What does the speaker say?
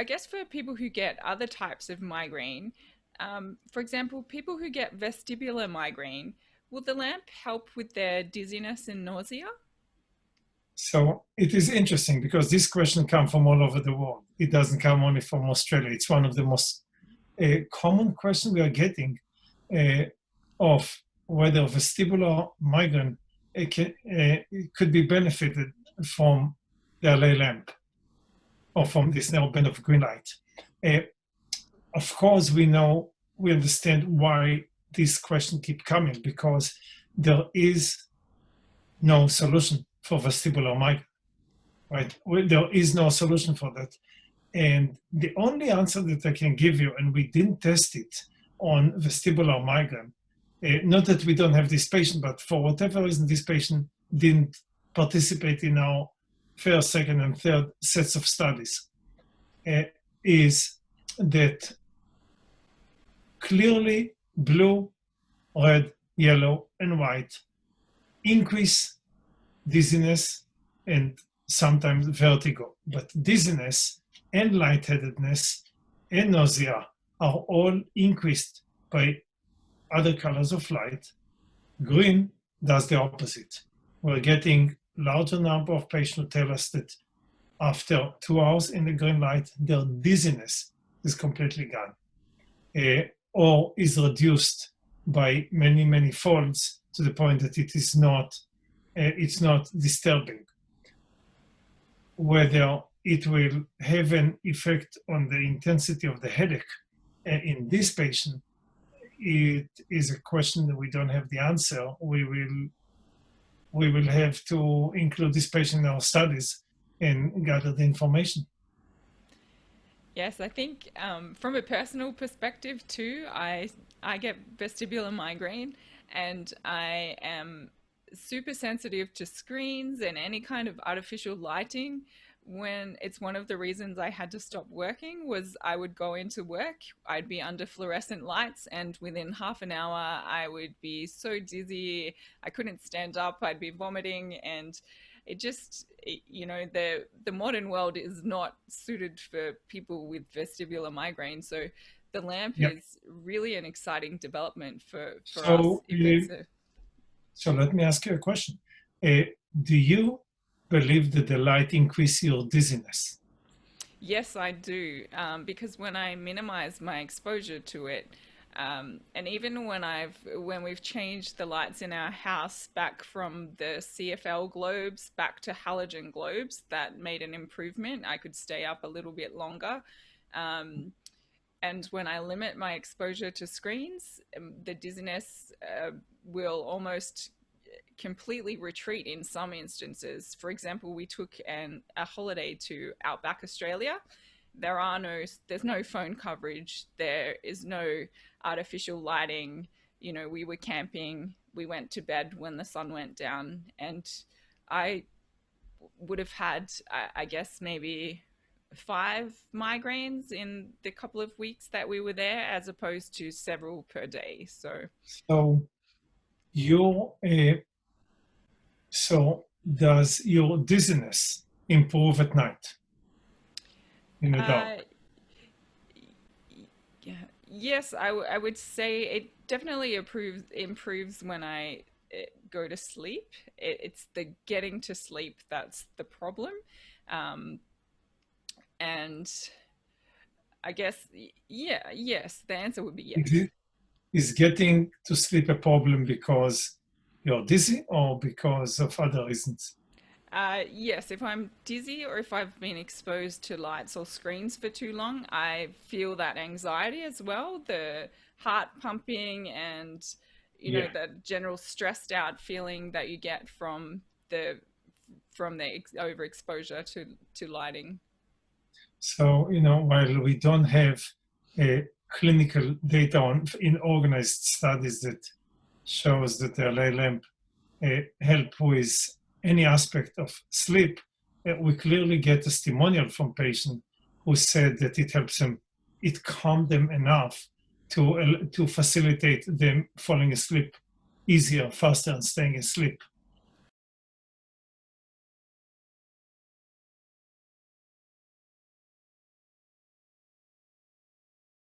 I guess for people who get other types of migraine, for example, people who get vestibular migraine, will the lamp help with their dizziness and nausea? So it is interesting because this question comes from all over the world. It doesn't come only from Australia. It's one of the most common questions we are getting of whether vestibular migraine could be benefited from the Allay Lamp or from this narrow band of green light. Of course, we understand why this question keeps coming, because there is no solution for vestibular migraine, right? There is no solution for that. And the only answer that I can give you, and we didn't test it on vestibular migraine, not that we don't have this patient, but for whatever reason, this patient didn't participate in our first, second, and third sets of studies, is that clearly blue, red, yellow, and white increase dizziness and sometimes vertigo. But dizziness and lightheadedness and nausea are all increased by other colors of light. Green does the opposite. We're getting larger number of patients who tell us that after 2 hours in the green light, their dizziness is completely gone, or is reduced by many, many folds to the point that it's not disturbing. Whether it will have an effect on the intensity of the headache in this patient, it is a question that we don't have the answer. We will have to include this patient in our studies and gather the information. Yes, I think from a personal perspective too, I get vestibular migraine, and I am super sensitive to screens and any kind of artificial lighting. When it's one of the reasons I had to stop working was I would go into work, I'd be under fluorescent lights, and within half an hour I would be so dizzy, I couldn't stand up, I'd be vomiting, and the modern world is not suited for people with vestibular migraine. So the lamp is really an exciting development for us. So let me ask you a question. Do you believe that the light increases your dizziness? Yes, I do, because when I minimize my exposure to it, and even when we've changed the lights in our house back from the CFL globes back to halogen globes, that made an improvement. I could stay up a little bit longer. And when I limit my exposure to screens, the dizziness will almost completely retreat in some instances. For example, we took a holiday to Outback Australia. There's no phone coverage. There is no artificial lighting. We were camping. We went to bed when the sun went down, and I would have had, I guess, maybe 5 migraines in the couple of weeks that we were there, as opposed to several per day. So does your dizziness improve at night in the dark? Yes, I would say it definitely improves when I go to sleep. It's the getting to sleep that's the problem. And I guess, yes, the answer would be yes. Is getting to sleep a problem because you're dizzy or because of other reasons? Yes, if I'm dizzy or if I've been exposed to lights or screens for too long, I feel that anxiety as well, the heart pumping and, the general stressed out feeling that you get from the overexposure to lighting. So, while we don't have clinical data in organized studies that shows that the Allay Lamp help with any aspect of sleep, we clearly get testimonial from patients who said that it helps them, it calmed them enough to facilitate them falling asleep easier, faster, and staying asleep.